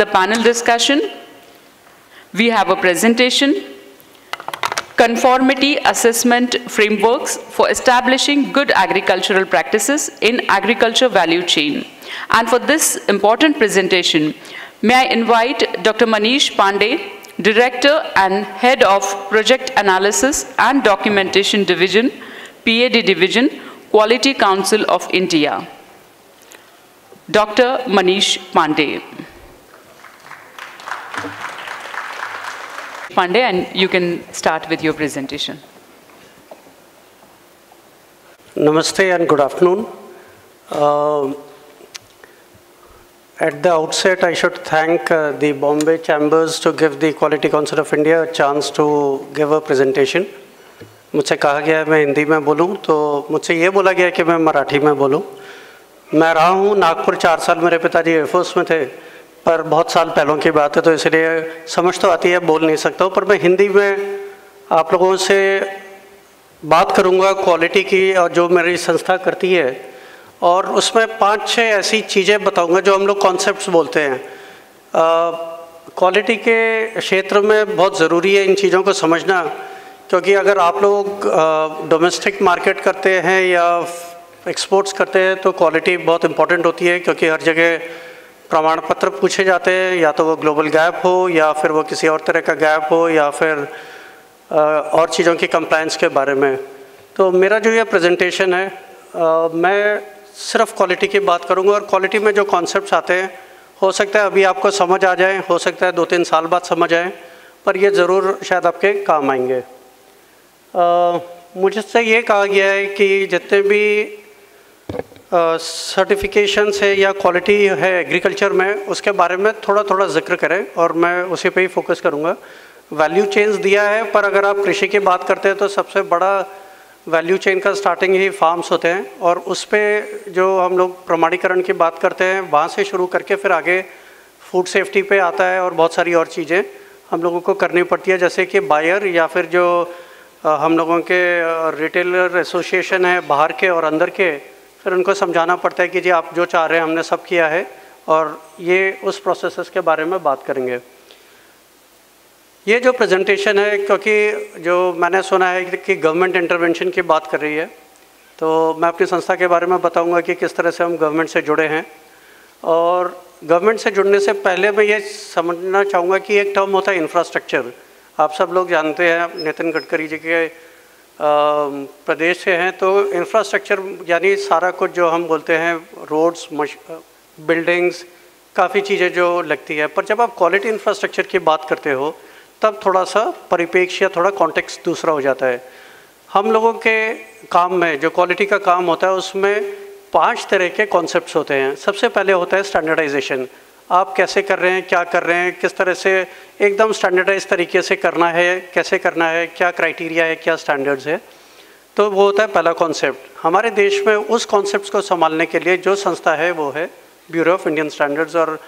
the panel discussion. We have a presentation, Conformity Assessment Frameworks for Establishing Good Agricultural Practices in Agriculture Value Chain. And for this important presentation, may I invite Dr. Manish Pandey, Director and Head of Project Analysis and Documentation Division, PAD Division, Quality Council of India. Dr. Manish Pandey. Pandey, and you can start with your presentation. Namaste and good afternoon. At the outset, I should thank the Bombay Chambers to give the Quality Council of India a chance to give a presentation. मुझसे कहा गया है मैं हिंदी में बोलूं, तो मुझसे ये बोला गया कि मैं मराठी में बोलूं. मैं रहा हूं नागपुर 4 साल, मेरे पिताजी एयरफोर्स में थे, पर बहुत साल पहलों की बात है, तो इसलिए समझ तो आती है, बोल नहीं सकता हूँ. पर मैं हिंदी में आप लोगों से बात करूँगा क्वालिटी की और जो मेरी संस्था करती है, और उसमें 5-6 ऐसी चीज़ें बताऊँगा जो हम लोग कॉन्सेप्ट्स बोलते हैं. क्वालिटी के क्षेत्र में बहुत ज़रूरी है इन चीज़ों को समझना, क्योंकि अगर आप लोग डोमेस्टिक मार्केट करते हैं या एक्सपोर्ट्स करते हैं तो क्वालिटी बहुत इंपॉर्टेंट होती है, क्योंकि हर जगह प्रमाण पत्र पूछे जाते हैं, या तो वो ग्लोबल गैप हो या फिर वो किसी और तरह का गैप हो या फिर और चीज़ों की कंप्लायंस के बारे में. तो मेरा जो ये प्रेजेंटेशन है, मैं सिर्फ क्वालिटी की बात करूँगा, और क्वालिटी में जो कॉन्सेप्ट्स आते हैं हो सकता है अभी आपको समझ आ जाए, हो सकता है 2-3 साल बाद समझ आए, पर ये ज़रूर शायद आपके काम आएंगे. मुझसे ये कहा गया है कि जितने भी सर्टिफिकेशंस है या क्वालिटी है एग्रीकल्चर में, उसके बारे में थोड़ा थोड़ा जिक्र करें, और मैं उसी पे ही फोकस करूँगा. वैल्यू चेन्स दिया है, पर अगर आप कृषि की बात करते हैं तो सबसे बड़ा वैल्यू चेन का स्टार्टिंग ही फार्म्स होते हैं, और उस पर जो हम लोग प्रमाणीकरण की बात करते हैं वहाँ से शुरू करके फिर आगे फूड सेफ्टी पे आता है, और बहुत सारी और चीज़ें हम लोगों को करनी पड़ती है, जैसे कि बायर या फिर जो हम लोगों के रिटेलर एसोसिएशन है बाहर के और अंदर के, फिर उनको समझाना पड़ता है कि जी आप जो चाह रहे हैं हमने सब किया है, और ये उस प्रोसेस के बारे में बात करेंगे. ये जो प्रेजेंटेशन है, क्योंकि जो मैंने सुना है कि गवर्नमेंट इंटरवेंशन की बात कर रही है, तो मैं अपनी संस्था के बारे में बताऊंगा कि किस तरह से हम गवर्नमेंट से जुड़े हैं. और गवर्नमेंट से जुड़ने से पहले मैं ये समझना चाहूँगा कि एक टर्म होता है इंफ्रास्ट्रक्चर. आप सब लोग जानते हैं नितिन गडकरी जी के प्रदेश से हैं, तो इंफ्रास्ट्रक्चर यानी सारा कुछ जो हम बोलते हैं रोड्स, बिल्डिंग्स, काफ़ी चीज़ें जो लगती है. पर जब आप क्वालिटी इंफ्रास्ट्रक्चर की बात करते हो तब थोड़ा सा परिप्रेक्ष्य, थोड़ा कॉन्टेक्स्ट दूसरा हो जाता है. हम लोगों के काम में जो क्वालिटी का काम होता है उसमें 5 तरह के कॉन्सेप्ट्स होते हैं. सबसे पहले होता है स्टैंडर्डाइजेशन. आप कैसे कर रहे हैं, क्या कर रहे हैं, किस तरह से एकदम स्टैंडर्डाइज तरीके से करना है, कैसे करना है, क्या क्राइटेरिया है, क्या स्टैंडर्ड्स है. तो वो होता है पहला कॉन्सेप्ट. हमारे देश में उस कॉन्सेप्ट्स को संभालने के लिए जो संस्था है वो है ब्यूरो ऑफ इंडियन स्टैंडर्ड्स, और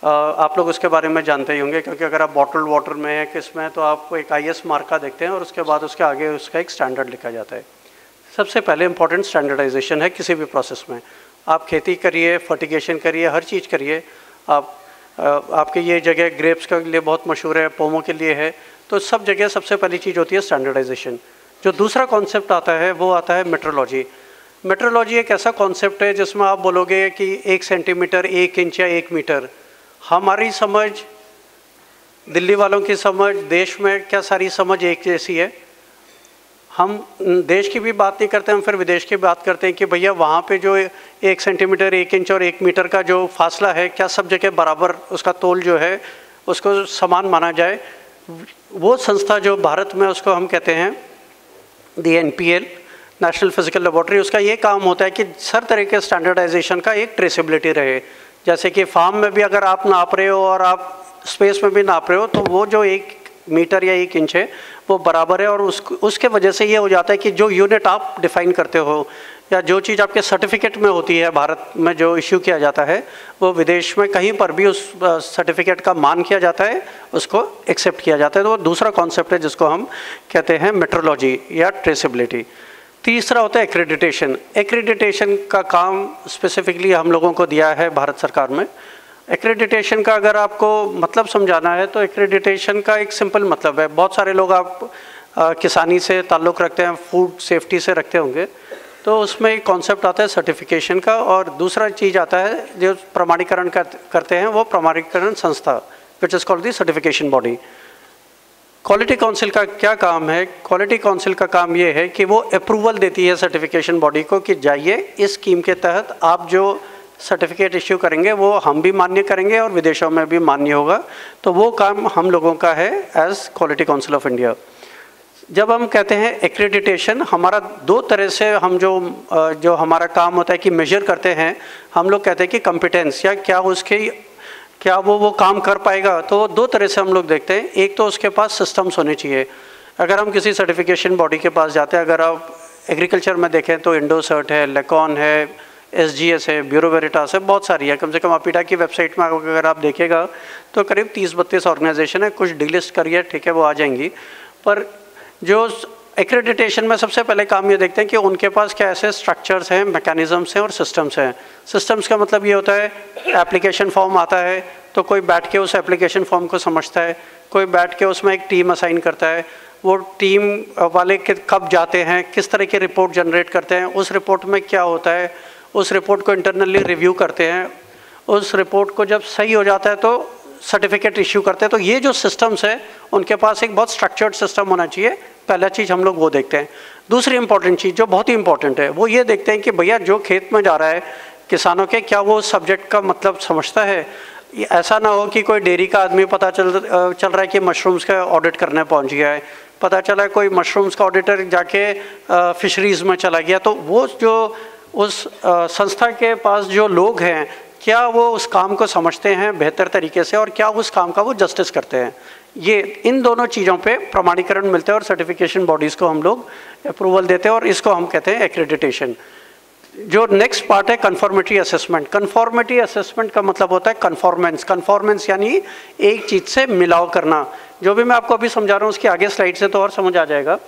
आप लोग उसके बारे में जानते ही होंगे, क्योंकि अगर आप बॉटल्ड वाटर में है किस में, तो आप एक IS मार्क का देखते हैं और उसके बाद उसके आगे उसका एक स्टैंडर्ड लिखा जाता है. सबसे पहले इंपॉर्टेंट स्टैंडर्डाइजेशन है किसी भी प्रोसेस में. आप खेती करिए, फर्टिगेशन करिए, हर चीज़ करिए. आपके ये जगह ग्रेप्स के लिए बहुत मशहूर है, पोमो के लिए है, तो सब जगह सबसे पहली चीज़ होती है स्टैंडर्डाइजेशन. जो दूसरा कॉन्सेप्ट आता है वो आता है मेट्रोलॉजी. मेट्रोलॉजी एक ऐसा कॉन्सेप्ट है जिसमें आप बोलोगे कि 1 सेंटीमीटर, 1 इंच या 1 मीटर. हमारी समझ, दिल्ली वालों की समझ, देश में क्या सारी समझ एक जैसी है. हम देश की भी बात नहीं करते, हम फिर विदेश की बात करते हैं कि भैया वहाँ पे जो 1 सेंटीमीटर, 1 इंच और 1 मीटर का जो फासला है, क्या सब जगह बराबर उसका तोल जो है उसको समान माना जाए. वो संस्था जो भारत में, उसको हम कहते हैं NPL, नेशनल फिजिकल लेबोरेटरी. उसका ये काम होता है कि हर तरह के स्टैंडर्डाइजेशन का एक ट्रेसेबिलिटी रहे. जैसे कि फार्म में भी अगर आप नाप रहे हो और आप स्पेस में भी नाप रहे हो, तो वो जो 1 मीटर या 1 इंच है वो बराबर है, और उसके वजह से ये हो जाता है कि जो यूनिट आप डिफ़ाइन करते हो या जो चीज़ आपके सर्टिफिकेट में होती है भारत में जो इश्यू किया जाता है, वो विदेश में कहीं पर भी उस सर्टिफिकेट का मान किया जाता है, उसको एक्सेप्ट किया जाता है. तो वो दूसरा कॉन्सेप्ट है जिसको हम कहते हैं मेट्रोलॉजी या ट्रेसेबिलिटी. तीसरा होता है एक्रेडिटेशन. एक्रेडिटेशन का काम स्पेसिफिकली हम लोगों को दिया है भारत सरकार में. एक्रेडिटेशन का अगर आपको मतलब समझाना है तो एक्रेडिटेशन का एक सिंपल मतलब है, बहुत सारे लोग आप किसानी से ताल्लुक़ रखते हैं, फूड सेफ्टी से रखते होंगे, तो उसमें एक कॉन्सेप्ट आता है सर्टिफिकेशन का, और दूसरा चीज़ आता है जो प्रमाणीकरण करते हैं वो प्रमाणीकरण संस्था, which is called the certification body. Quality council का क्या काम है? क्वालिटी काउंसिल का काम ये है कि वो अप्रूवल देती है सर्टिफिकेशन बॉडी को कि जाइए इस स्कीम के तहत आप जो सर्टिफिकेट इश्यू करेंगे वो हम भी मान्य करेंगे और विदेशों में भी मान्य होगा। तो वो काम हम लोगों का है as quality council of India. जब हम कहते हैं एक्रेडिटेशन, हमारा दो तरह से हम जो हमारा काम होता है कि मेजर करते हैं, हम लोग कहते हैं कि कॉम्पिटेंस या क्या वो काम कर पाएगा, तो दो तरह से हम लोग देखते हैं। एक तो उसके पास सिस्टम्स होने चाहिए। अगर हम किसी सर्टिफिकेशन बॉडी के पास जाते हैं, अगर आप एग्रीकल्चर में देखें तो इंडोसर्ट है, लेकॉन है, SGS है, ब्यूरो वेरिटास है, बहुत सारी है। कम से कम अपीडा की वेबसाइट में अगर आप देखेगा तो करीब 30-32 ऑर्गेनाइजेशन है, कुछ डिलिस्ट करिए, ठीक है, वो आ जाएंगी। पर जो एक्रेडिटेशन में सबसे पहले काम ये देखते हैं कि उनके पास क्या ऐसे स्ट्रक्चर्स हैं, मैकेनिज़म्स हैं और सिस्टम्स हैं। सिस्टम्स का मतलब ये होता है एप्लीकेशन फॉर्म आता है तो कोई बैठ के उस एप्लीकेशन फॉर्म को समझता है, कोई बैठ के उसमें एक टीम असाइन करता है, वो टीम वाले कब जाते हैं, किस तरह की रिपोर्ट जनरेट करते हैं, उस रिपोर्ट में क्या होता है, उस रिपोर्ट को इंटरनली रिव्यू करते हैं, उस रिपोर्ट को जब सही हो जाता है तो सर्टिफिकेट इश्यू करते हैं। तो ये जो सिस्टम्स है उनके पास एक बहुत स्ट्रक्चर्ड सिस्टम होना चाहिए। पहला चीज़ हम लोग वो देखते हैं। दूसरी इंपॉर्टेंट चीज़ जो बहुत ही इंपॉर्टेंट है वो ये देखते हैं कि भैया जो खेत में जा रहा है किसानों के, क्या वो सब्जेक्ट का मतलब समझता है। ऐसा ना हो कि कोई डेयरी का आदमी पता चल रहा है कि मशरूम्स का ऑडिट करने पहुंच गया है, पता चला है कोई मशरूम्स का ऑडिटर जाके फिशरीज़ में चला गया, तो वो जो उस संस्था के पास जो लोग हैं क्या वो उस काम को समझते हैं बेहतर तरीके से और क्या उस काम का वो जस्टिस करते हैं। ये इन दोनों चीज़ों पे प्रमाणीकरण मिलते हैं और सर्टिफिकेशन बॉडीज़ को हम लोग अप्रूवल देते हैं और इसको हम कहते हैं एक्रेडिटेशन। जो नेक्स्ट पार्ट है कन्फॉर्मिटी असेसमेंट। कन्फॉर्मिटी असेसमेंट का मतलब होता है कन्फॉर्मेंस। कन्फॉर्मेंस यानी एक चीज़ से मिलाव करना। जो भी मैं आपको अभी समझा रहा हूँ उसके आगे स्लाइड से तो और समझ आ जाएगा।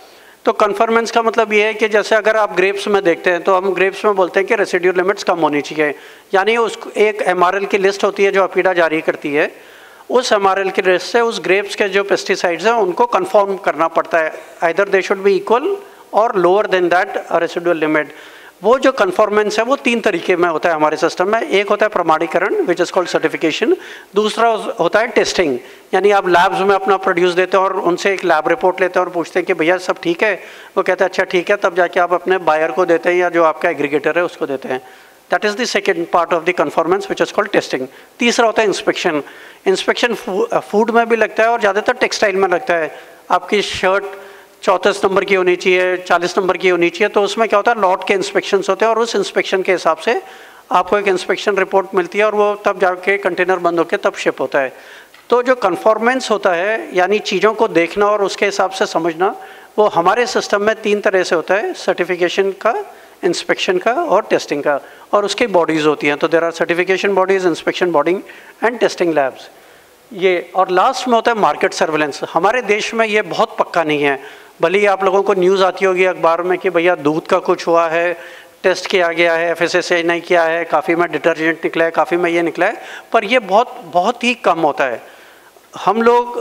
तो कन्फॉर्मेंस का मतलब ये है कि जैसे अगर आप ग्रेप्स में देखते हैं तो हम ग्रेप्स में बोलते हैं कि रेसिड्यू लिमिट्स कम होनी चाहिए, यानी उस एक MRL की लिस्ट होती है जो अपीडा जारी करती है। उस MRL की लिस्ट से उस ग्रेप्स के जो पेस्टिसाइड्स हैं उनको कन्फर्म करना पड़ता है, either they should be equal और lower than that residual limit. वो जो कन्फॉर्मेंस है वो 3 तरीके में होता है हमारे सिस्टम में। एक होता है प्रमाणीकरण विच इज़ कॉल्ड सर्टिफिकेशन, दूसरा होता है टेस्टिंग, यानी आप लैब्स में अपना प्रोड्यूस देते हैं और उनसे एक लैब रिपोर्ट लेते हैं और पूछते हैं कि भैया सब ठीक है, वो कहते हैं अच्छा ठीक है, तब जाके आप अपने बायर को देते हैं या जो आपका एग्रीगेटर है उसको देते हैं। That is the second part of the conformance which is called testing. तीसरा होता है इंस्पेक्शन। इंस्पेक्शन फूड में भी लगता है और ज़्यादातर टेक्सटाइल में लगता है। आपकी शर्ट 34 नंबर की होनी चाहिए, 40 नंबर की होनी चाहिए, तो उसमें क्या होता है लॉट के इंस्पेक्शंस होते हैं और उस इंस्पेक्शन के हिसाब से आपको एक इंस्पेक्शन रिपोर्ट मिलती है और वो तब जाके कंटेनर बंद होकर तब शिप होता है। तो जो कन्फॉर्मेंस होता है यानी चीज़ों को देखना और उसके हिसाब से समझना, वो हमारे सिस्टम में 3 तरह से होता है, सर्टिफिकेशन का, इंस्पेक्शन का और टेस्टिंग का, और उसकी बॉडीज़ होती हैं। तो there are certification bodies, inspection body and testing labs. ये और लास्ट में होता है मार्केट सर्विलेंस। हमारे देश में ये बहुत पक्का नहीं है, भले ही आप लोगों को न्यूज़ आती होगी अखबार में कि भैया दूध का कुछ हुआ है, टेस्ट किया गया है, FSSAI नहीं किया है, काफ़ी में डिटर्जेंट निकला है, काफ़ी में ये निकला है, पर ये बहुत ही कम होता है। हम लोग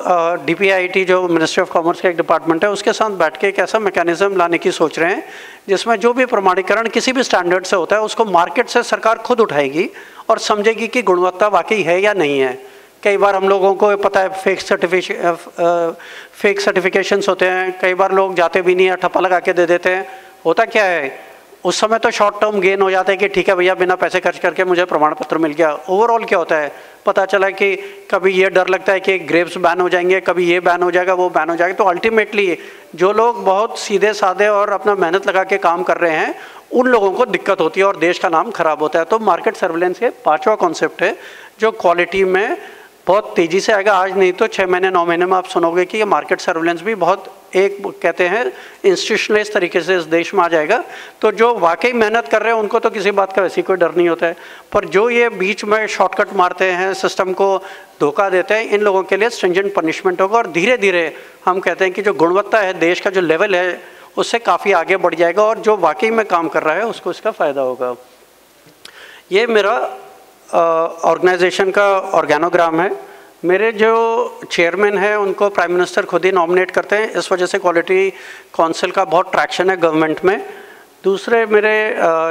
DPIIT जो मिनिस्ट्री ऑफ कॉमर्स का एक डिपार्टमेंट है उसके साथ बैठ के एक ऐसा मैकेनिज्म लाने की सोच रहे हैं जिसमें जो भी प्रमाणीकरण किसी भी स्टैंडर्ड से होता है उसको मार्केट से सरकार खुद उठाएगी और समझेगी कि गुणवत्ता वाकई है या नहीं है। कई बार हम लोगों को पता है फेक सर्टिफिकेशंस होते हैं, कई बार लोग जाते भी नहीं है, ठप्पा लगा के दे देते हैं। होता क्या है उस समय तो शॉर्ट टर्म गेन हो जाता है कि ठीक है भैया बिना पैसे खर्च करके मुझे प्रमाण पत्र मिल गया। ओवरऑल क्या होता है पता चला कि कभी ये डर लगता है कि ग्रेप्स बैन हो जाएंगे, कभी ये बैन हो जाएगा, वो बैन हो जाएगा। तो अल्टीमेटली जो लोग बहुत सीधे साधे और अपना मेहनत लगा के काम कर रहे हैं उन लोगों को दिक्कत होती है और देश का नाम खराब होता है। तो मार्केट सर्विलेंस के 5वां कॉन्सेप्ट है जो क्वालिटी में बहुत तेज़ी से आएगा। आज नहीं तो 6 महीने 9 महीने में आप सुनोगे कि ये मार्केट सर्विलेंस भी बहुत एक कहते हैं इंस्टीट्यूशनलाइज तरीके से इस देश में आ जाएगा। तो जो वाकई मेहनत कर रहे हैं उनको तो किसी बात का वैसी कोई डर नहीं होता है, पर जो ये बीच में शॉर्टकट मारते हैं, सिस्टम को धोखा देते हैं, इन लोगों के लिए स्ट्रिंजेंट पनिशमेंट होगा और धीरे धीरे हम कहते हैं कि जो गुणवत्ता है देश का जो लेवल है उससे काफ़ी आगे बढ़ जाएगा और जो वाकई में काम कर रहा है उसको इसका फ़ायदा होगा। ये मेरा ऑर्गेनाइजेशन का ऑर्गेनोग्राम है। मेरे जो चेयरमैन हैं उनको प्राइम मिनिस्टर खुद ही नॉमिनेट करते हैं, इस वजह से क्वालिटी काउंसिल का बहुत ट्रैक्शन है गवर्नमेंट में। दूसरे मेरे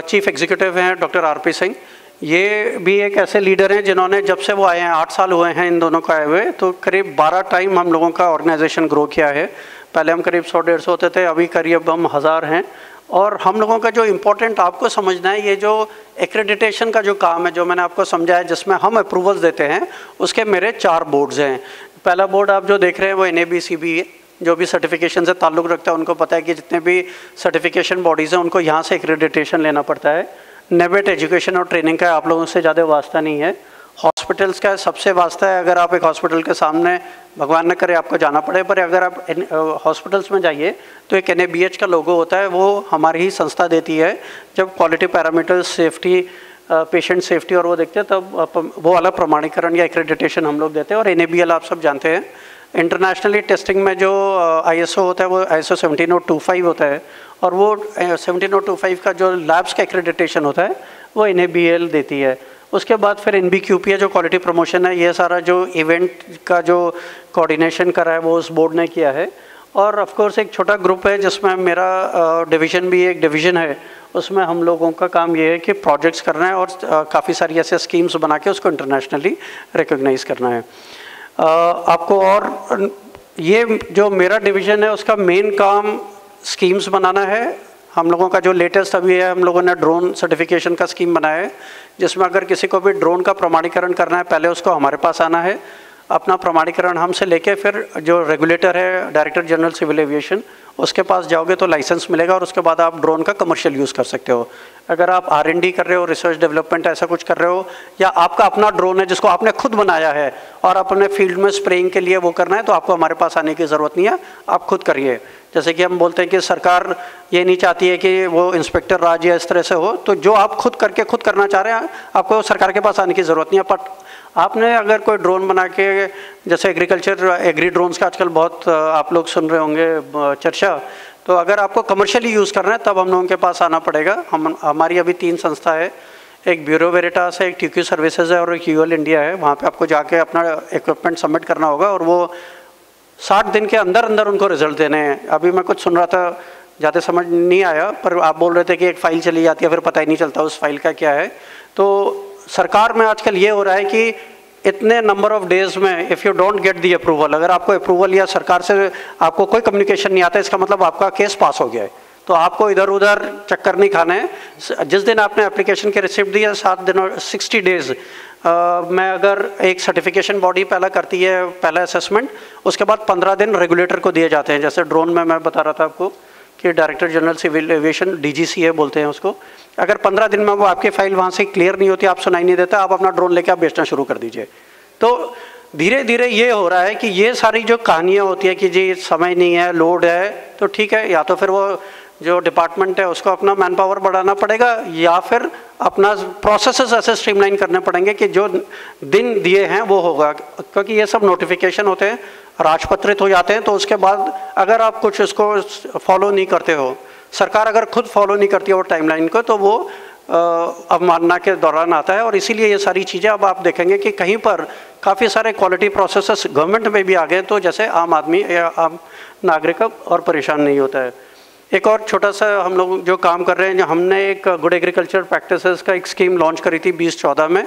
चीफ एग्जीक्यूटिव हैं डॉक्टर आरपी सिंह, ये भी एक ऐसे लीडर हैं जिन्होंने जब से वो आए हैं 8 साल हुए हैं इन दोनों को आए हुए, तो करीब 12 टाइम हम लोगों का ऑर्गेनाइजेशन ग्रो किया है। पहले हम करीब 100-150 होते थे, अभी करीब हम 1000 हैं। और हम लोगों का जो इम्पोर्टेंट आपको समझना है, ये जो एक्रेडिटेशन का जो काम है जो मैंने आपको समझाया, जिसमें हम अप्रूवल्स देते हैं, उसके मेरे 4 बोर्ड्स हैं। पहला बोर्ड आप जो देख रहे हैं वो NABCB है, जो भी सर्टिफिकेशन से ताल्लुक़ रखता है उनको पता है कि जितने भी सर्टिफिकेशन बॉडीज़ हैं उनको यहाँ से एक्रेडिटेशन लेना पड़ता है। नेबेट एजुकेशन और ट्रेनिंग का आप लोगों से ज़्यादा वास्ता नहीं है। हॉस्पिटल्स का सबसे वास्ता है, अगर आप एक हॉस्पिटल के सामने भगवान न करे आपको जाना पड़े, पर अगर आप हॉस्पिटल्स में जाइए तो एक NABH का लोगो होता है, वो हमारी ही संस्था देती है। जब quality parameters, safety, patient safety और वो देखते हैं तब वो वाला प्रमाणीकरण या एक्रेडिटेशन हम लोग देते हैं। और NABL आप सब जानते हैं, इंटरनेशनली टेस्टिंग में जो ISO होता है वो ISO 17025 होता है, और वो 17025 का जो लैब्स का एक्रेडिटेशन होता है वो NABL देती है। उसके बाद फिर NBQP है जो क्वालिटी प्रमोशन है, ये सारा जो इवेंट का जो कोऑर्डिनेशन करा है वो उस बोर्ड ने किया है। और ऑफ कोर्स एक छोटा ग्रुप है जिसमें मेरा डिवीज़न भी एक डिवीज़न है, उसमें हम लोगों का काम ये है कि प्रोजेक्ट्स करना है और काफ़ी सारी ऐसे स्कीम्स बना के उसको इंटरनेशनली रिकॉग्नाइज करना है। आपको और ये जो मेरा डिवीज़न है उसका मेन काम स्कीम्स बनाना है। हम लोगों का जो लेटेस्ट अभी है, हम लोगों ने ड्रोन सर्टिफिकेशन का स्कीम बनाया है, जिसमें अगर किसी को भी ड्रोन का प्रमाणीकरण करना है पहले उसको हमारे पास आना है, अपना प्रमाणीकरण हमसे लेके फिर जो रेगुलेटर है डायरेक्टर जनरल सिविल एविएशन उसके पास जाओगे तो लाइसेंस मिलेगा, और उसके बाद आप ड्रोन का कमर्शियल यूज़ कर सकते हो। अगर आप R&D कर रहे हो, रिसर्च डेवलपमेंट ऐसा कुछ कर रहे हो, या आपका अपना ड्रोन है जिसको आपने खुद बनाया है और अपने फील्ड में स्प्रेइंग के लिए वो करना है, तो आपको हमारे पास आने की ज़रूरत नहीं है, आप खुद करिए। जैसे कि हम बोलते हैं कि सरकार ये नहीं चाहती है कि वो इंस्पेक्टर राज या इस तरह से हो, तो जो आप खुद करके खुद करना चाह रहे हैं आपको सरकार के पास आने की ज़रूरत नहीं है। बट आपने अगर कोई ड्रोन बना के, जैसे एग्री ड्रोन्स का आजकल बहुत आप लोग सुन रहे होंगे चर्चा, तो अगर आपको कमर्शियली यूज़ करना है तब हम लोगों के पास आना पड़ेगा। हमारी अभी 3 संस्था है, एक ब्यूरो वेरिटास है, एक TQ सर्विसेज है और एक UL इंडिया है। वहाँ पे आपको जाके अपना इक्विपमेंट सबमिट करना होगा और वो 60 दिन के अंदर अंदर उनको रिजल्ट देने हैं। अभी मैं कुछ सुन रहा था, ज़्यादा समझ नहीं आया, पर आप बोल रहे थे कि एक फ़ाइल चली जाती है फिर पता ही नहीं चलता उस फाइल का क्या है। तो सरकार में आजकल ये हो रहा है कि इतने नंबर ऑफ डेज में if you don't get the approval, अगर आपको अप्रूवल या सरकार से आपको कोई कम्युनिकेशन नहीं आता, इसका मतलब आपका केस पास हो गया है। तो आपको इधर उधर चक्कर नहीं खाने हैं। जिस दिन आपने एप्लीकेशन के रिसिप्ट दिया 7 दिन और 60 डेज़ में अगर एक सर्टिफिकेशन बॉडी पहला करती है पहला असेसमेंट, उसके बाद 15 दिन रेगुलेटर को दिए जाते हैं। जैसे ड्रोन में मैं बता रहा था आपको कि director general civil aviation DGCA बोलते हैं उसको। अगर 15 दिन में वो आपकी फाइल वहाँ से क्लियर नहीं होती, आप सुनाई नहीं देता, आप अपना ड्रोन लेके आप बेचना शुरू कर दीजिए। तो धीरे धीरे ये हो रहा है कि ये सारी जो कहानियाँ होती है कि जी समय नहीं है, लोड है, तो ठीक है, या तो फिर वो जो डिपार्टमेंट है उसको अपना मैन पावर बढ़ाना पड़ेगा, या फिर अपना प्रोसेसेस ऐसे स्ट्रीमलाइन करने पड़ेंगे कि जो दिन दिए हैं वो होगा। क्योंकि ये सब नोटिफिकेशन होते हैं, राजपत्रित हो जाते हैं, तो उसके बाद अगर आप कुछ इसको फॉलो नहीं करते हो, सरकार अगर खुद फॉलो नहीं करती है वो टाइमलाइन को, तो वो अवमानना के दौरान आता है। और इसीलिए ये सारी चीज़ें अब आप देखेंगे कि कहीं पर काफ़ी सारे क्वालिटी प्रोसेसेस गवर्नमेंट में भी आ गए, तो जैसे आम आदमी या आम नागरिक और परेशान नहीं होता है। एक और छोटा सा हम लोग जो काम कर रहे हैं, जो हमने एक गुड एग्रीकल्चर प्रैक्टिसेस का एक स्कीम लॉन्च करी थी 2014 में,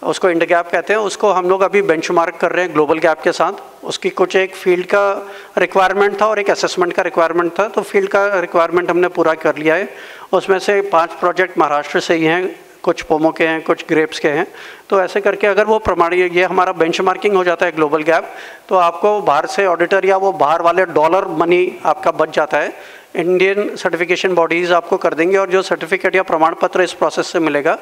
उसको इंड गैप कहते हैं। उसको हम लोग अभी बेंचमार्क कर रहे हैं ग्लोबल गैप के साथ। उसकी कुछ एक फील्ड का रिक्वायरमेंट था और एक असेसमेंट का रिक्वायरमेंट था, तो फील्ड का रिक्वायरमेंट हमने पूरा कर लिया है। उसमें से 5 प्रोजेक्ट महाराष्ट्र से ही हैं, कुछ पोमो के हैं, कुछ ग्रेप्स के हैं। तो ऐसे करके अगर वो प्रमाणित, ये हमारा बेंचमार्किंग हो जाता है ग्लोबल गैप, तो आपको बाहर से ऑडिटर या वो बाहर वाले डॉलर मनी आपका बच जाता है। इंडियन सर्टिफिकेशन बॉडीज़ आपको कर देंगे, और जो सर्टिफिकेट या प्रमाण पत्र इस प्रोसेस से मिलेगा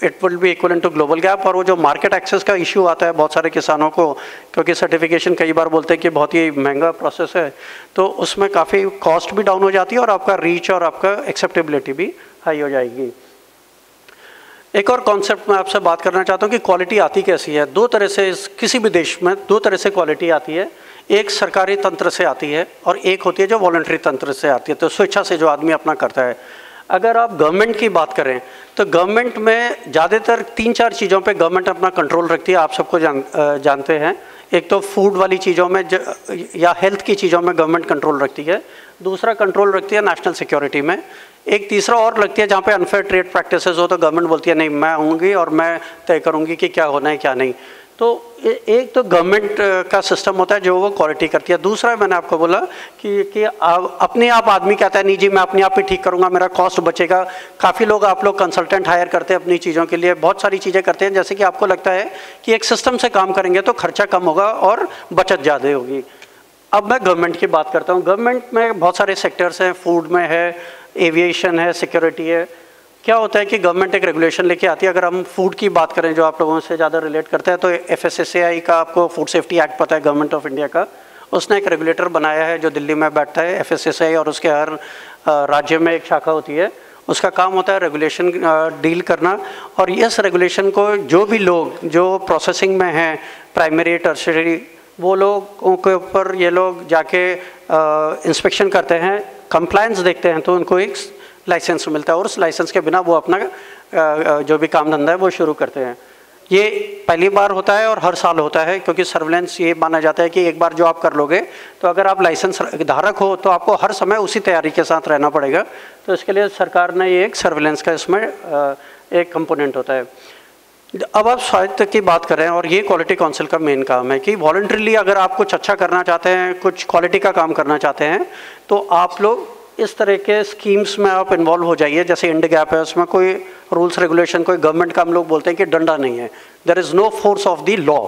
it will be equivalent to global GAP. और वो जो मार्केट एक्सेस का इशू आता है बहुत सारे किसानों को, क्योंकि सर्टिफिकेशन कई बार बोलते हैं कि बहुत ही महंगा प्रोसेस है, तो उसमें काफ़ी कॉस्ट भी डाउन हो जाती है और आपका रीच और आपका एक्सेप्टेबिलिटी भी हाई हो जाएगी। एक और कॉन्सेप्ट मैं आपसे बात करना चाहता हूँ कि क्वालिटी आती कैसी है। 2 तरह से, किसी भी देश में 2 तरह से क्वालिटी आती है। एक सरकारी तंत्र से आती है और एक होती है जो वॉलंटरी तंत्र से आती है, तो स्वेच्छा से जो आदमी अपना करता है। अगर आप गवर्नमेंट की बात करें तो गवर्नमेंट में ज़्यादातर 3-4 चीज़ों पे गवर्नमेंट अपना कंट्रोल रखती है, आप सबको जानते हैं। एक तो फूड वाली चीज़ों में या हेल्थ की चीज़ों में गवर्नमेंट कंट्रोल रखती है, दूसरा कंट्रोल रखती है नेशनल सिक्योरिटी में, एक तीसरा और लगती है जहाँ पे अनफेयर ट्रेड प्रैक्टिसेस हो तो गवर्नमेंट बोलती है नहीं मैं आऊँगी और मैं तय करूँगी कि क्या होना है क्या नहीं। तो एक तो गवर्नमेंट का सिस्टम होता है जो वो क्वालिटी करती है। दूसरा मैंने आपको बोला कि अपने आप आदमी कहता है नहीं जी मैं अपने आप ही ठीक करूँगा, मेरा कॉस्ट बचेगा। काफ़ी लोग आप लोग कंसल्टेंट हायर करते हैं अपनी चीज़ों के लिए, बहुत सारी चीज़ें करते हैं जैसे कि आपको लगता है कि एक सिस्टम से काम करेंगे तो खर्चा कम होगा और बचत ज़्यादा होगी। अब मैं गवर्नमेंट की बात करता हूँ। गवर्नमेंट में बहुत सारे सेक्टर्स हैं, फूड में है, एविएशन है, सिक्योरिटी है। क्या होता है कि गवर्नमेंट एक रेगुलेशन लेके आती है। अगर हम फूड की बात करें जो आप लोगों से ज़्यादा रिलेट करते हैं तो FSSAI का आपको फूड सेफ्टी एक्ट पता है, गवर्नमेंट ऑफ इंडिया का, उसने एक रेगुलेटर बनाया है जो दिल्ली में बैठता है FSSAI, और उसके हर राज्य में एक शाखा होती है। उसका काम होता है रेगुलेशन डील करना, और इस रेगुलेशन को जो भी लोग जो प्रोसेसिंग में हैं, प्राइमरी टर्शरी, वो लोगों के ऊपर ये लोग जाके इंस्पेक्शन करते हैं, कंप्लायंस देखते हैं, तो उनको एक लाइसेंस मिलता है और उस लाइसेंस के बिना वो अपना जो भी काम धंधा है वो शुरू करते हैं। ये पहली बार होता है और हर साल होता है, क्योंकि सर्विलेंस ये माना जाता है कि एक बार जो आप कर लोगे तो अगर आप लाइसेंस धारक हो तो आपको हर समय उसी तैयारी के साथ रहना पड़ेगा। तो इसके लिए सरकार ने ये एक सर्विलेंस का इसमें एक कंपोनेंट होता है। अब आप स्वायत्त की बात करें, और ये क्वालिटी काउंसिल का मेन काम है कि वॉलंटरीली अगर आप कुछ अच्छा करना चाहते हैं, कुछ क्वालिटी का काम करना चाहते हैं, तो आप लोग इस तरह के स्कीम्स में आप इन्वॉल्व हो जाइए। जैसे इंड गैप है, उसमें कोई रूल्स रेगुलेशन, कोई गवर्नमेंट का हम लोग बोलते हैं कि डंडा नहीं है, there is no force of the law.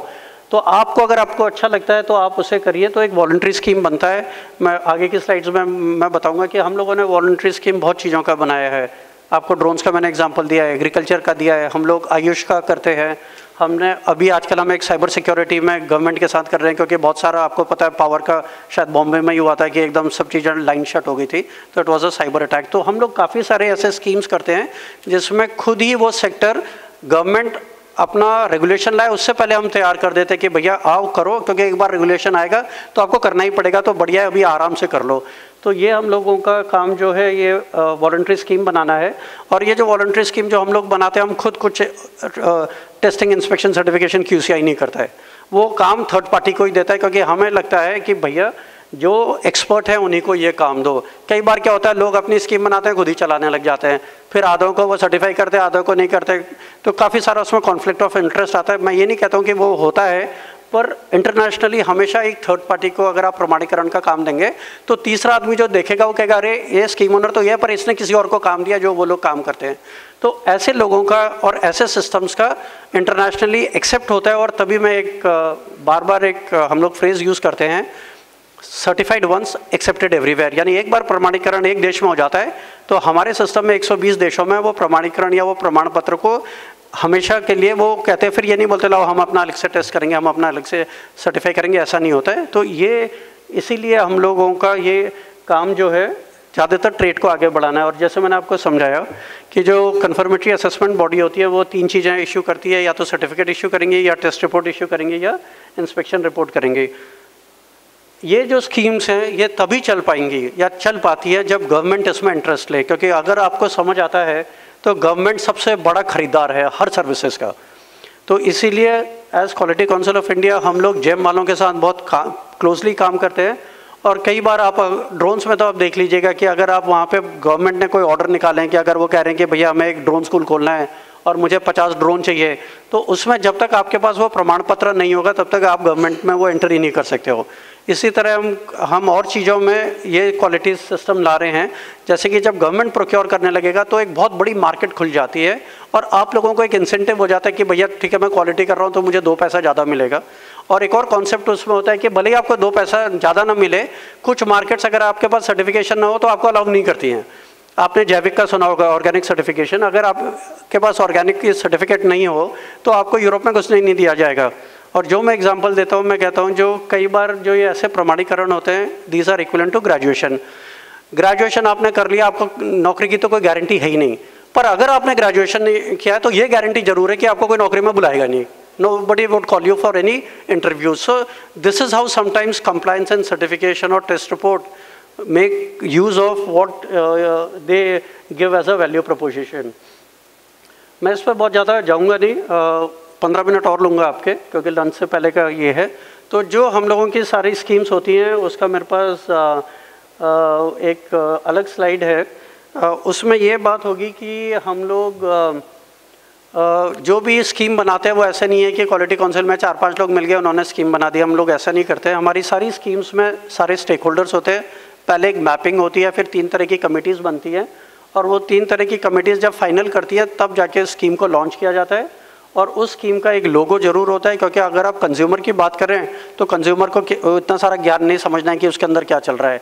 तो आपको अगर आपको अच्छा लगता है तो आप उसे करिए। तो एक वॉलंटरी स्कीम बनता है। मैं आगे की स्लाइड्स में मैं बताऊंगा कि हम लोगों ने वॉलंटरी स्कीम बहुत चीज़ों का बनाया है। आपको ड्रोन्स का मैंने एग्जांपल दिया है, एग्रीकल्चर का दिया है, हम लोग आयुष का करते हैं। हमने अभी आजकल हम एक साइबर सिक्योरिटी में गवर्नमेंट के साथ कर रहे हैं, क्योंकि बहुत सारा आपको पता है पावर का शायद बॉम्बे में ही हुआ था कि एकदम सब चीज़ें लाइन शट हो गई थी, तो it was a cyber attack. तो हम लोग काफ़ी सारे ऐसे स्कीम्स करते हैं जिसमें खुद ही वो सेक्टर गवर्नमेंट अपना रेगुलेशन लाए उससे पहले हम तैयार कर देते कि भैया आओ करो, क्योंकि एक बार रेगुलेशन आएगा तो आपको करना ही पड़ेगा, तो बढ़िया है अभी आराम से कर लो। तो ये हम लोगों का काम जो है ये वॉलंटरी स्कीम बनाना है। और ये जो वॉलंटरी स्कीम जो हम लोग बनाते हैं, हम खुद कुछ टेस्टिंग, इंस्पेक्शन, सर्टिफिकेशन QCI नहीं करता है, वो काम थर्ड पार्टी को ही देता है, क्योंकि हमें लगता है कि भैया जो एक्सपर्ट है उन्हीं को ये काम दो। कई बार क्या होता है लोग अपनी स्कीम बनाते हैं खुद ही चलाने लग जाते हैं, फिर आधों को वो सर्टिफाई करते हैं आधों को नहीं करते, तो काफ़ी सारा उसमें कॉन्फ्लिक्ट ऑफ इंटरेस्ट आता है। मैं ये नहीं कहता हूँ कि वो होता है, पर इंटरनेशनली हमेशा एक थर्ड पार्टी को अगर आप प्रमाणीकरण का काम देंगे तो तीसरा आदमी जो देखेगा वो कहेगा अरे ये स्कीम ओनर तो ये, पर इसने किसी और को काम दिया जो वो लोग काम करते हैं। तो ऐसे लोगों का और ऐसे सिस्टम्स का इंटरनेशनली एक्सेप्ट होता है। और तभी मैं एक बार बार एक हम लोग फ्रेज यूज़ करते हैं, सर्टिफाइड वंस एक्सेप्टेड एवरीवेयर, यानी एक बार प्रमाणीकरण एक देश में हो जाता है तो हमारे सिस्टम में 120 देशों में वो प्रमाणीकरण या वो प्रमाण पत्र को हमेशा के लिए वो कहते हैं। फिर ये नहीं बोलते लाओ हम अपना अलग से टेस्ट करेंगे, हम अपना अलग से सर्टिफाई करेंगे, ऐसा नहीं होता है। तो ये इसीलिए हम लोगों का ये काम जो है ज़्यादातर ट्रेड को आगे बढ़ाना है। और जैसे मैंने आपको समझाया कि जो कन्फर्मेटरी असेसमेंट बॉडी होती है वो 3 चीज़ें इशू करती है, या तो सर्टिफिकेट इशू करेंगे, या टेस्ट रिपोर्ट इशू करेंगे, या इंस्पेक्शन रिपोर्ट करेंगे। ये जो स्कीम्स हैं ये तभी चल पाएंगी या चल पाती है जब गवर्नमेंट इसमें इंटरेस्ट ले, क्योंकि अगर आपको समझ आता है तो गवर्नमेंट सबसे बड़ा खरीदार है हर सर्विसेज का। तो इसीलिए as quality council of India हम लोग जेम वालों के साथ बहुत क्लोजली काम करते हैं। और कई बार आप ड्रोन्स में तो आप देख लीजिएगा कि अगर आप वहाँ पे गवर्नमेंट ने कोई ऑर्डर निकालें कि अगर वो कह रहे हैं कि भैया हमें एक ड्रोन स्कूल खोलना है और मुझे 50 ड्रोन चाहिए, तो उसमें जब तक आपके पास वो प्रमाण पत्र नहीं होगा तब तक आप गवर्नमेंट में वो एंटर ही नहीं कर सकते हो। इसी तरह हम और चीज़ों में ये क्वालिटी सिस्टम ला रहे हैं, जैसे कि जब गवर्नमेंट प्रोक्योर करने लगेगा तो एक बहुत बड़ी मार्केट खुल जाती है और आप लोगों को एक इंसेंटिव हो जाता है कि भैया ठीक है मैं क्वालिटी कर रहा हूँ तो मुझे 2 पैसा ज़्यादा मिलेगा। और एक और कॉन्सेप्ट उसमें होता है कि भले ही आपको 2 पैसा ज़्यादा ना मिले, कुछ मार्केट्स अगर आपके पास सर्टिफिकेशन ना हो तो आपको अलाउ नहीं करती हैं। आपने जैविक का सुना होगा, ऑर्गेनिक सर्टिफिकेशन, अगर आपके पास ऑर्गेनिक की सर्टिफिकेट नहीं हो तो आपको यूरोप में कुछ नहीं दिया जाएगा। और जो मैं एग्जांपल देता हूँ, मैं कहता हूँ जो कई बार जो ये ऐसे प्रमाणीकरण होते हैं, these are equivalent to graduation. Graduation आपने कर लिया, आपको नौकरी की तो कोई गारंटी है ही नहीं, पर अगर आपने ग्रेजुएशन नहीं किया है तो ये गारंटी जरूर है कि आपको कोई नौकरी में बुलाएगा नहीं। Nobody would call you for any interview. So this is how sometimes compliance and certification or test report make use of what they give as a value proposition. मैं इस पर बहुत ज़्यादा जाऊँगा नहीं, 15 मिनट और लूँगा आपके, क्योंकि लंच से पहले का ये है। तो जो हम लोगों की सारी स्कीम्स होती हैं उसका मेरे पास एक अलग स्लाइड है, उसमें ये बात होगी कि हम लोग जो भी स्कीम बनाते हैं वो ऐसे नहीं है कि क्वालिटी काउंसिल में 4-5 लोग मिल गए उन्होंने स्कीम बना दी, हम लोग ऐसा नहीं करते। हमारी सारी स्कीम्स में सारे स्टेक होल्डर्स होते हैं, पहले एक मैपिंग होती है, फिर 3 तरह की कमिटीज़ बनती है, और वो 3 तरह की कमिटीज़ जब फाइनल करती है तब जाके स्कीम को लॉन्च किया जाता है। और उस स्कीम का एक लोगो ज़रूर होता है, क्योंकि अगर आप कंज्यूमर की बात करें तो कंज्यूमर को इतना सारा ज्ञान नहीं समझना है कि उसके अंदर क्या चल रहा है।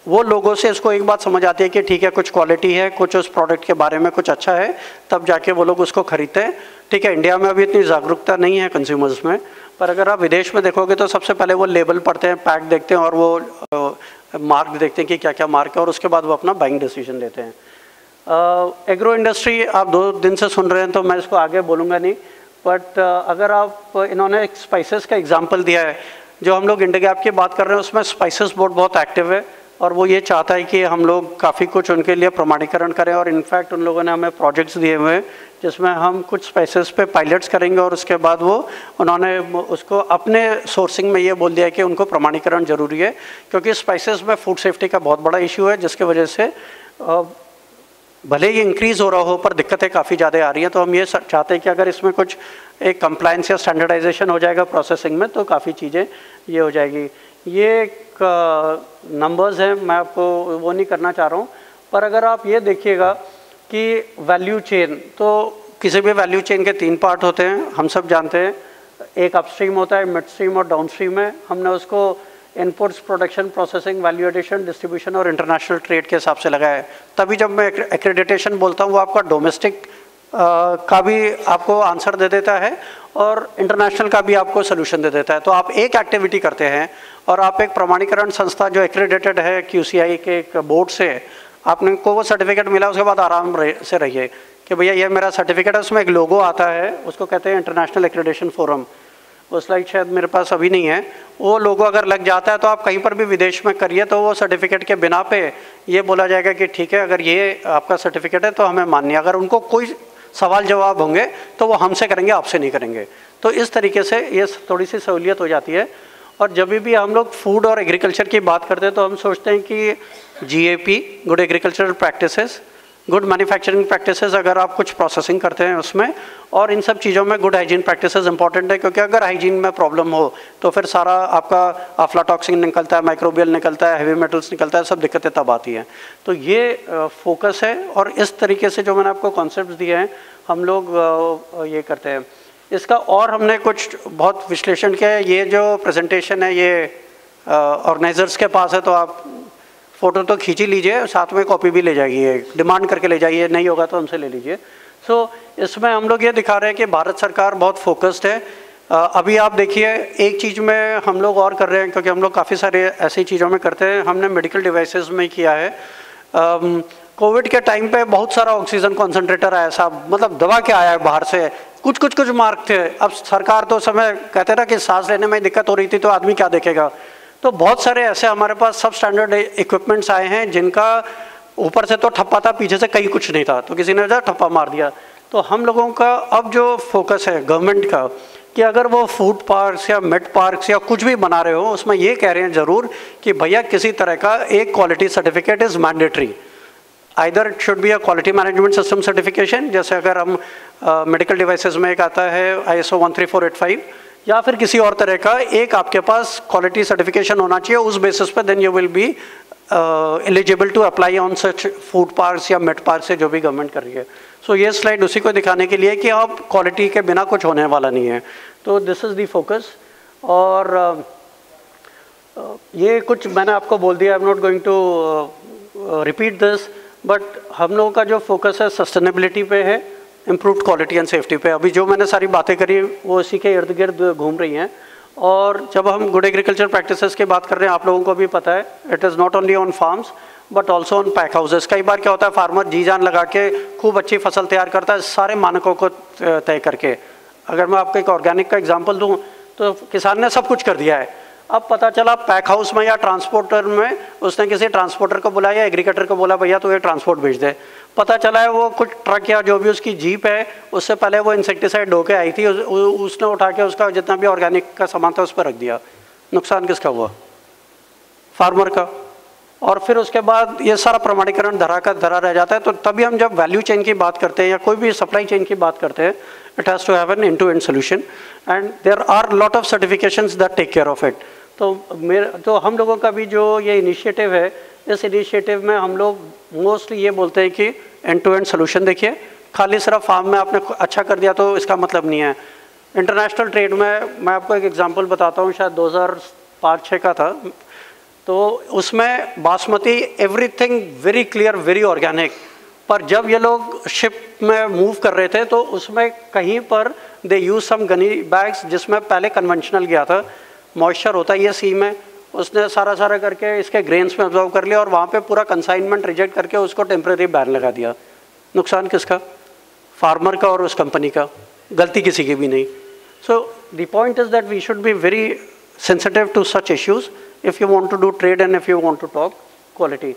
वो लोगों से इसको एक बात समझ आती है कि ठीक है, कुछ क्वालिटी है, कुछ उस प्रोडक्ट के बारे में कुछ अच्छा है, तब जाके वो लोग उसको खरीदते हैं। ठीक है, इंडिया में अभी इतनी जागरूकता नहीं है कंज्यूमर्स में, पर अगर आप विदेश में देखोगे तो सबसे पहले वो लेबल पढ़ते हैं, पैक देखते हैं और वो मार्क देखते हैं कि क्या क्या मार्क है, और उसके बाद वो अपना बाइंग डिसीजन लेते हैं। एग्रो इंडस्ट्री आप 2 दिन से सुन रहे हैं तो मैं इसको आगे बोलूँगा नहीं, बट अगर आप, इन्होंने एक स्पाइसेस का एग्जाम्पल दिया है, जो हम लोग इंडिया गैप की बात कर रहे हैं उसमें स्पाइसेस बोर्ड बहुत एक्टिव है, और वो ये चाहता है कि हम लोग काफ़ी कुछ उनके लिए प्रमाणीकरण करें। और इनफैक्ट उन लोगों ने हमें प्रोजेक्ट्स दिए हुए हैं जिसमें हम कुछ स्पाइसेस पे पायलट्स करेंगे, और उसके बाद वो उन्होंने उसको अपने सोर्सिंग में ये बोल दिया है कि उनको प्रमाणीकरण ज़रूरी है, क्योंकि स्पाइसेस में फूड सेफ्टी का बहुत बड़ा इशू है, जिसके वजह से भले ही इंक्रीज़ हो रहा हो पर दिक्कतें काफ़ी ज़्यादा आ रही हैं। तो हम ये चाहते हैं कि अगर इसमें कुछ एक कंप्लायंस या स्टैंडर्डाइजेशन हो जाएगा प्रोसेसिंग में तो काफ़ी चीज़ें ये हो जाएगी। ये नंबर्स हैं, मैं आपको वो नहीं करना चाह रहा हूँ, पर अगर आप ये देखिएगा कि वैल्यू चेन, तो किसी भी वैल्यू चेन के 3 पार्ट होते हैं, हम सब जानते हैं। एक अपस्ट्रीम होता है, मिड स्ट्रीम और डाउन स्ट्रीम है। हमने उसको inputs, production, processing, value addition, distribution और इंटरनेशनल ट्रेड के हिसाब से लगाया है। तभी जब मैं एक्रेडिटेशन बोलता हूँ वो आपका डोमेस्टिक का भी आपको आंसर दे देता है और इंटरनेशनल का भी आपको सोल्यूशन दे देता है। तो आप एक एक्टिविटी करते हैं और आप एक प्रमाणीकरण संस्था जो एक्रेडिटेड है QCI के एक बोर्ड से, आपने को वो सर्टिफिकेट मिला, उसके बाद आराम से रहिए कि भैया ये मेरा सर्टिफिकेट है, उसमें एक लोगो आता है, उसको कहते हैं इंटरनेशनल एक्रेडिटेशन फोरम। वो स्लाइड शायद मेरे पास अभी नहीं है। वो लोगो अगर लग जाता है तो आप कहीं पर भी विदेश में करिए तो वो सर्टिफिकेट के बिना पे ये बोला जाएगा कि ठीक है, अगर ये आपका सर्टिफिकेट है तो हमें मान्य। अगर उनको कोई सवाल जवाब होंगे तो वो हमसे करेंगे, आपसे नहीं करेंगे। तो इस तरीके से ये थोड़ी सी सहूलियत हो जाती है। और जब भी हम लोग फूड और एग्रीकल्चर की बात करते हैं तो हम सोचते हैं कि GAP, good agricultural practices, good manufacturing practices, अगर आप कुछ प्रोसेसिंग करते हैं उसमें, और इन सब चीज़ों में गुड हाइजीन प्रैक्टिसेस इंपॉर्टेंट है, क्योंकि अगर हाइजीन में प्रॉब्लम हो तो फिर सारा आपका अफ्लाटॉक्सिन निकलता है, माइक्रोबियल निकलता है, हेवी मेटल्स निकलता है, सब दिक्कतें तब आती हैं। तो ये फोकस है और इस तरीके से जो मैंने आपको कॉन्सेप्ट दिए हैं हम लोग ये करते हैं। इसका और हमने कुछ बहुत विश्लेषण किया है। ये जो प्रेजेंटेशन है ये ऑर्गेनाइजर्स के पास है, तो आप फ़ोटो तो खींच ही लीजिए, साथ में कॉपी भी ले जाइए, डिमांड करके ले जाइए, नहीं होगा तो हमसे ले लीजिए। सो इसमें हम लोग ये दिखा रहे हैं कि भारत सरकार बहुत फोकस्ड है। अभी आप देखिए एक चीज़ में हम लोग और कर रहे हैं, क्योंकि हम लोग काफ़ी सारे ऐसी चीज़ों में करते हैं। हमने मेडिकल डिवाइसेस में किया है। कोविड के टाइम पे बहुत सारा ऑक्सीजन कॉन्सेंट्रेटर आया, साहब मतलब दवा क्या आया है बाहर से, कुछ मार्क थे। अब सरकार तो समय कहते ना कि सांस लेने में दिक्कत हो रही थी तो आदमी क्या देखेगा। तो बहुत सारे ऐसे हमारे पास सब स्टैंडर्ड इक्विपमेंट्स आए हैं जिनका ऊपर से तो ठप्पा था, पीछे से कहीं कुछ नहीं था, तो किसी ने ठप्पा मार दिया। तो हम लोगों का अब जो फोकस है गवर्नमेंट का कि अगर वो फूड पार्क्स या मेड पार्क्स या कुछ भी बना रहे हो, उसमें ये कह रहे हैं ज़रूर कि भैया किसी तरह का एक quality certificate is mandatory. Either it should be a quality management system certification, जैसे अगर हम मेडिकल डिवाइसेस में एक आता है ISO 13485, या फिर किसी और तरह का एक आपके पास क्वालिटी सर्टिफिकेशन होना चाहिए। उस बेसिस पे then you will be eligible to apply on such food parks या मेड पार्क से जो भी गवर्नमेंट कर रही है। सो ये स्लाइड उसी को दिखाने के लिए कि अब क्वालिटी के बिना कुछ होने वाला नहीं है। तो दिस इज़ दी फोकस। और ये कुछ मैंने आपको बोल दिया, I am not going to repeat this, but हम लोगों का जो फोकस है सस्टेनेबिलिटी पे है, इम्प्रूव्ड क्वालिटी एंड सेफ्टी पे। अभी जो मैंने सारी बातें करी वो इसी के इर्द गिर्द घूम रही हैं। और जब हम गुड एग्रीकल्चर प्रैक्टिसेस की बात कर रहे हैं, आप लोगों को भी पता है, it is not only on farms but also on pack houses. कई बार क्या होता है, फार्मर जी जान लगा के खूब अच्छी फसल तैयार करता है सारे मानकों को तय करके। अगर मैं आपको एक ऑर्गेनिक का एग्जाम्पल दूँ तो किसान ने सब कुछ कर दिया है, अब पता चला पैक हाउस में या ट्रांसपोर्टर में उसने किसी ट्रांसपोर्टर को बुलाया या एग्रीकल्चर को बोला भैया तो ये ट्रांसपोर्ट भेज दे। पता चला है वो कुछ ट्रक या जो भी उसकी जीप है उससे पहले वो इंसेक्टिसाइड ढो के आई थी, उसने उठा के उसका जितना भी ऑर्गेनिक का सामान था उस पर रख दिया। नुकसान किसका हुआ? फार्मर का। और फिर उसके बाद ये सारा प्रमाणीकरण धरा का धरा रह जाता है। तो तभी हम जब वैल्यू चेन की बात करते हैं या कोई भी सप्लाई चेन की बात करते हैं, it has to have an end to end solution and there are lot of certifications that take care of it. तो हम लोगों का भी जो ये इनिशिएटिव है, इस इनिशिएटिव में हम लोग मोस्टली ये बोलते हैं कि एंड टू एंड सोल्यूशन देखिए। खाली सिर्फ फार्म में आपने अच्छा कर दिया तो इसका मतलब नहीं है। इंटरनेशनल ट्रेड में मैं आपको एक एग्जांपल बताता हूँ, शायद 2005-06 का था। तो उसमें basmati everything very clear, very organic, पर जब ये लोग शिप में मूव कर रहे थे तो उसमें कहीं पर दे यूज सम गनी बैग्स जिसमें पहले कन्वेंशनल गया था, मॉइस्चर होता है ये सी में, उसने सारा करके इसके ग्रेन्स में ऑब्जर्व कर लिया और वहाँ पे पूरा कंसाइनमेंट रिजेक्ट करके उसको टेम्प्रेरी बैन लगा दिया। नुकसान किसका? फार्मर का और उस कंपनी का, गलती किसी की भी नहीं। So the point is that we should be very sensitive to such issues if you want to do trade and if you want to talk quality.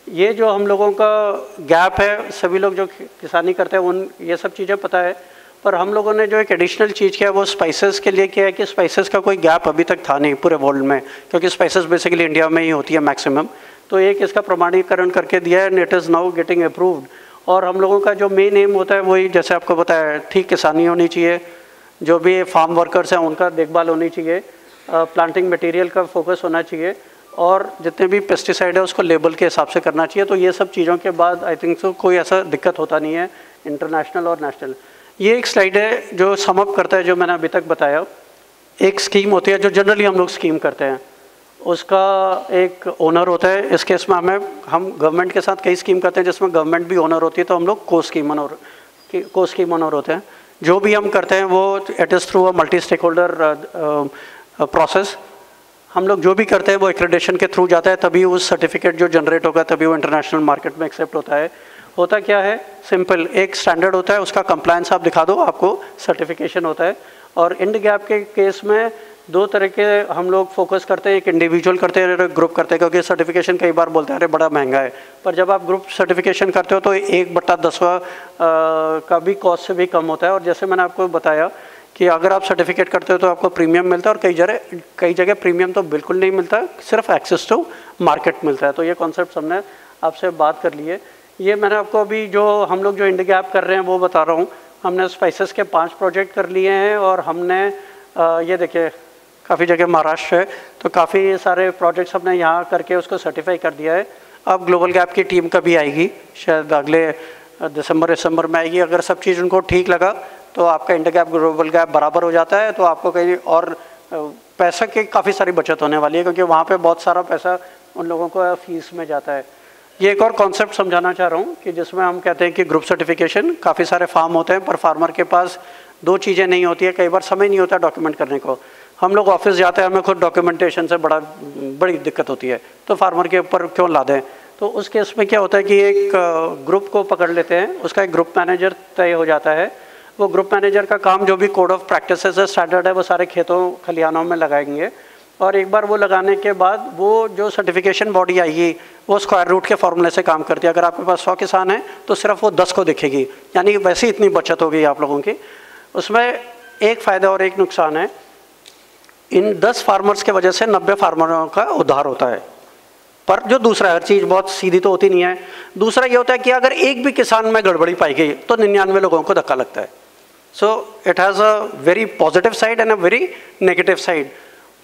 ये जो हम लोगों का गैप है, सभी लोग जो किसानी करते हैं उन ये सब चीज़ें पता है, पर हम लोगों ने जो एक एडिशनल चीज़ किया है वो स्पाइसेस के लिए किया है कि स्पाइसेस का कोई गैप अभी तक था नहीं पूरे वर्ल्ड में, क्योंकि स्पाइसेस बेसिकली इंडिया में ही होती है मैक्सिमम। तो एक इसका प्रमाणीकरण करके दिया है and it is now getting approved. और हम लोगों का जो मेन एम होता है वही जैसे आपको बताया, ठीक किसानी होनी चाहिए, जो भी फार्म वर्कर्स हैं उनका देखभाल होनी चाहिए, प्लांटिंग मटेरियल का फोकस होना चाहिए और जितने भी पेस्टिसाइड है उसको लेबल के हिसाब से करना चाहिए। तो ये सब चीज़ों के बाद आई थिंक सो कोई ऐसा दिक्कत होता नहीं है इंटरनेशनल और नेशनल। ये एक स्लाइड है जो समअप करता है जो मैंने अभी तक बताया। एक स्कीम होती है जो जनरली हम लोग स्कीम करते हैं, उसका एक ओनर होता है। इस केस में हम गवर्नमेंट के साथ कई स्कीम करते हैं जिसमें गवर्नमेंट भी ओनर होती है, तो हम लोग को स्कीम ओनर होते हैं। जो भी हम करते हैं वो it is through a multi stakeholder process. हम लोग जो भी करते हैं वो एक्रेडिटेशन के थ्रू जाता है, तभी उस सर्टिफिकेट जो जनरेट होगा तभी वो इंटरनेशनल मार्केट में एक्सेप्ट होता है। होता क्या है, सिंपल एक स्टैंडर्ड होता है, उसका कंप्लायंस आप दिखा दो, आपको सर्टिफिकेशन होता है। और इंड गैप के केस में दो तरह के हम लोग फोकस करते हैं, एक इंडिविजुअल करते हैं और ग्रुप करते हैं, क्योंकि सर्टिफिकेशन कई बार बोलते हैं अरे बड़ा महंगा है, पर जब आप ग्रुप सर्टिफिकेशन करते हो तो 1/10 का भी कॉस्ट से भी कम होता है। और जैसे मैंने आपको बताया कि अगर आप सर्टिफिकेट करते हो तो आपको प्रीमियम मिलता है, और कई जगह प्रीमियम तो बिल्कुल नहीं मिलता, सिर्फ एक्सेस टू मार्केट मिलता है। तो ये कॉन्सेप्ट हमने आपसे बात कर ली है। ये मैंने आपको अभी जो हम लोग जो इंड गैप कर रहे हैं वो बता रहा हूँ। हमने स्पाइसेस के 5 प्रोजेक्ट कर लिए हैं और हमने ये देखिए काफ़ी जगह महाराष्ट्र है तो काफ़ी सारे प्रोजेक्ट्स हमने यहाँ करके उसको सर्टिफाई कर दिया है। अब ग्लोबल गैप की टीम कभी आएगी, शायद अगले दिसंबर में आएगी। अगर सब चीज़ उनको ठीक लगा तो आपका इंड गैप ग्लोबल गैप बराबर हो जाता है, तो आपको कहीं और पैसा की काफ़ी सारी बचत होने वाली है, क्योंकि वहाँ पे बहुत सारा पैसा उन लोगों को फीस में जाता है। ये एक और कॉन्सेप्ट समझाना चाह रहा हूँ कि जिसमें हम कहते हैं कि ग्रुप सर्टिफिकेशन, काफ़ी सारे फार्म होते हैं पर फार्मर के पास 2 चीज़ें नहीं होती है, कई बार समय नहीं होता डॉक्यूमेंट करने को। हम लोग ऑफिस जाते हैं, हमें खुद डॉक्यूमेंटेशन से बड़ी दिक्कत होती है, तो फार्मर के ऊपर क्यों ला दें। तो उस केस में क्या होता है कि एक ग्रुप को पकड़ लेते हैं, उसका एक ग्रुप मैनेजर तय हो जाता है। वो ग्रुप मैनेजर का काम जो भी कोड ऑफ प्रैक्टिसेस है, स्टैंडर्ड है, वो सारे खेतों खलिहानों में लगाएंगे। और एक बार वो लगाने के बाद वो जो सर्टिफिकेशन बॉडी आएगी वो स्क्वायर रूट के फॉर्मूले से काम करती है। अगर आपके पास 100 किसान हैं तो सिर्फ वो 10 को दिखेगी, यानी वैसे ही इतनी बचत होगी आप लोगों की। उसमें एक फ़ायदा और एक नुकसान है। इन 10 फार्मर्स के वजह से 90 फार्मरों का उद्धार होता है। पर जो दूसरा, हर चीज़ बहुत सीधी तो होती नहीं है। दूसरा ये होता है कि अगर एक भी किसान में गड़बड़ी पाई गई तो 99 लोगों को धक्का लगता है। So it has a very positive side and a very negative side.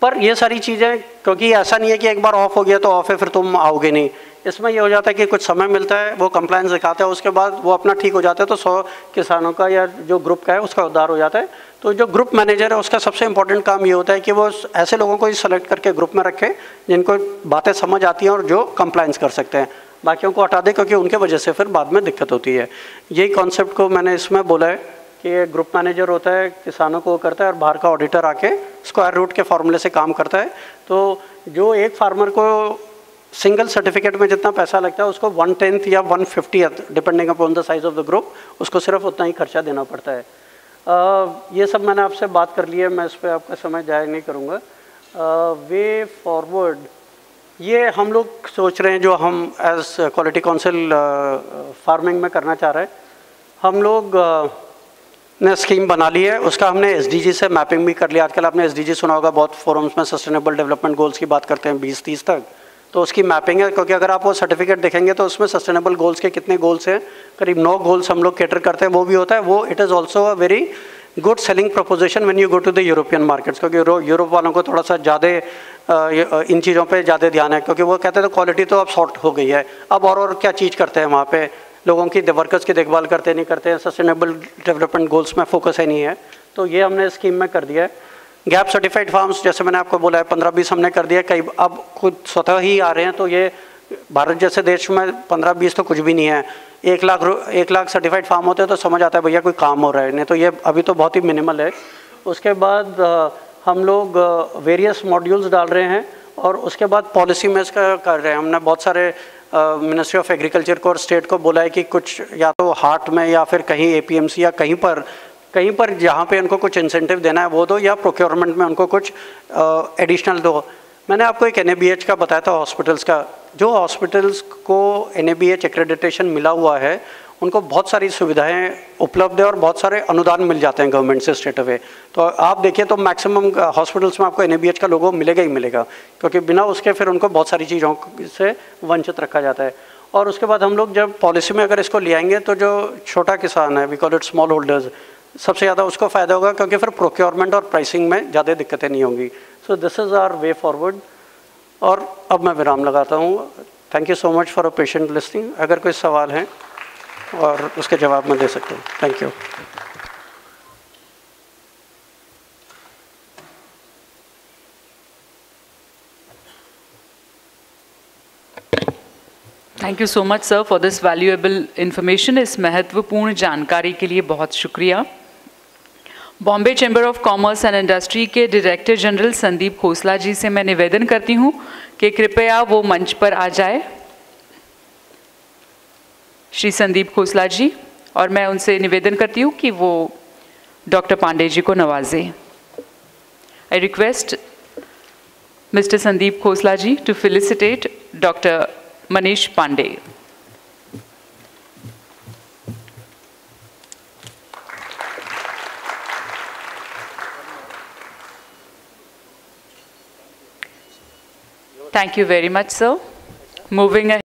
पर ये सारी चीज़ें, क्योंकि ऐसा नहीं है कि एक बार ऑफ हो गया तो ऑफ है फिर तुम आओगे नहीं। इसमें ये हो जाता है कि कुछ समय मिलता है, वो कंप्लायंस दिखाते हैं, उसके बाद वो अपना ठीक हो जाता है, तो 100 किसानों का या जो ग्रुप का है उसका उद्धार हो जाता है। तो जो ग्रुप मैनेजर है उसका सबसे इंपॉर्टेंट काम ये होता है कि वो ऐसे लोगों को ही सेलेक्ट करके ग्रुप में रखे जिनको बातें समझ आती हैं और जो कंप्लायंस कर सकते हैं। बाकियों को हटा दे, क्योंकि उनके वजह से फिर बाद में दिक्कत होती है। यही कॉन्सेप्ट को मैंने इसमें बोला है कि ये ग्रुप मैनेजर होता है, किसानों को करता है, और बाहर का ऑडिटर आके स्क्वायर रूट के फॉर्मूले से काम करता है। तो जो एक फार्मर को सिंगल सर्टिफिकेट में जितना पैसा लगता है उसको 1/10 या 1/50 depending upon the size of the group, उसको सिर्फ उतना ही खर्चा देना पड़ता है। ये सब मैंने आपसे बात कर ली है, मैं इस पर आपका समय जाया नहीं करूँगा। वे फॉरवर्ड, ये हम लोग सोच रहे हैं, जो हम एज क्वालिटी काउंसिल फार्मिंग में करना चाह रहे हैं। हम लोग ने स्कीम बना ली है, उसका हमने SDG से मैपिंग भी कर लिया। आजकल आपने SDG सुना होगा, बहुत फोरम्स में सस्टेनेबल डेवलपमेंट गोल्स की बात करते हैं 2030 तक, तो उसकी मैपिंग है। क्योंकि अगर आप वो सर्टिफिकेट देखेंगे तो उसमें सस्टेनेबल गोल्स के कितने गोल्स हैं, करीब 9 गोल्स हम लोग कैटर करते हैं, वो भी होता है। वो it is also a very good selling proposition when you go to the European markets, क्योंकि यूरोप वालों को थोड़ा सा ज़्यादा इन चीज़ों पे ज़्यादा ध्यान है, क्योंकि वो कहते हैं तो क्वालिटी तो अब सॉर्ट हो गई है, अब और क्या चीज़ करते हैं वहाँ पे, लोगों की वर्कर्स की देखभाल करते नहीं करते हैं, सस्टेनेबल डेवलपमेंट गोल्स में फोकस है नहीं है। तो ये हमने स्कीम में कर दिया है। गैप सर्टिफाइड फार्म्स, जैसे मैंने आपको बोला है, 15-20 हमने कर दिया। कई अब खुद स्वतः ही आ रहे हैं, तो ये भारत जैसे देश में 15-20 तो कुछ भी नहीं है। 1 लाख सर्टिफाइड फार्म होते हैं तो समझ आता है भैया कोई काम हो रहा है, नहीं तो ये अभी तो बहुत ही मिनिमल है। उसके बाद हम लोग वेरियस मॉड्यूल्स डाल रहे हैं, और उसके बाद पॉलिसी में इसका कर रहे हैं। हमने बहुत सारे मिनिस्ट्री ऑफ एग्रीकल्चर को और स्टेट को बोला है कि कुछ या तो हाट में या फिर कहीं APMC या कहीं पर जहाँ पे उनको कुछ इंसेंटिव देना है वो दो, या प्रोक्योरमेंट में उनको कुछ एडिशनल दो। मैंने आपको एक NABH का बताया था हॉस्पिटल्स का। जो हॉस्पिटल्स को NABH एक्रेडिटेशन मिला हुआ है उनको बहुत सारी सुविधाएं उपलब्ध है और बहुत सारे अनुदान मिल जाते हैं गवर्नमेंट से स्टेट अवे। तो आप देखिए तो मैक्सिमम हॉस्पिटल्स में आपको NABH का लोगो मिलेगा ही मिलेगा, क्योंकि बिना उसके फिर उनको बहुत सारी चीज़ों से वंचित रखा जाता है। और उसके बाद हम लोग जब पॉलिसी में अगर इसको ले आएंगे तो जो छोटा किसान है, we call it small holders, सबसे ज़्यादा उसको फ़ायदा होगा, क्योंकि फिर प्रोक्योरमेंट और प्राइसिंग में ज़्यादा दिक्कतें नहीं होंगी। So this is our way forward. और अब मैं विराम लगाता हूँ। Thank you so much for a patient listening. अगर कोई सवाल है और उसके जवाब मैं दे सकता हूँ। Thank you. Thank you so much sir for this valuable information. इस महत्वपूर्ण जानकारी के लिए बहुत शुक्रिया। Bombay chamber of commerce and industry के डायरेक्टर जनरल संदीप खोसला जी से मैं निवेदन करती हूँ कि कृपया वो मंच पर आ जाए। श्री संदीप खोसला जी, और मैं उनसे निवेदन करती हूँ कि वो डॉक्टर पांडे जी को नवाजें। I request mister Sandeep Khosla ji to felicitate doctor Manish Pandey. Thank you very much, sir. Moving ahead.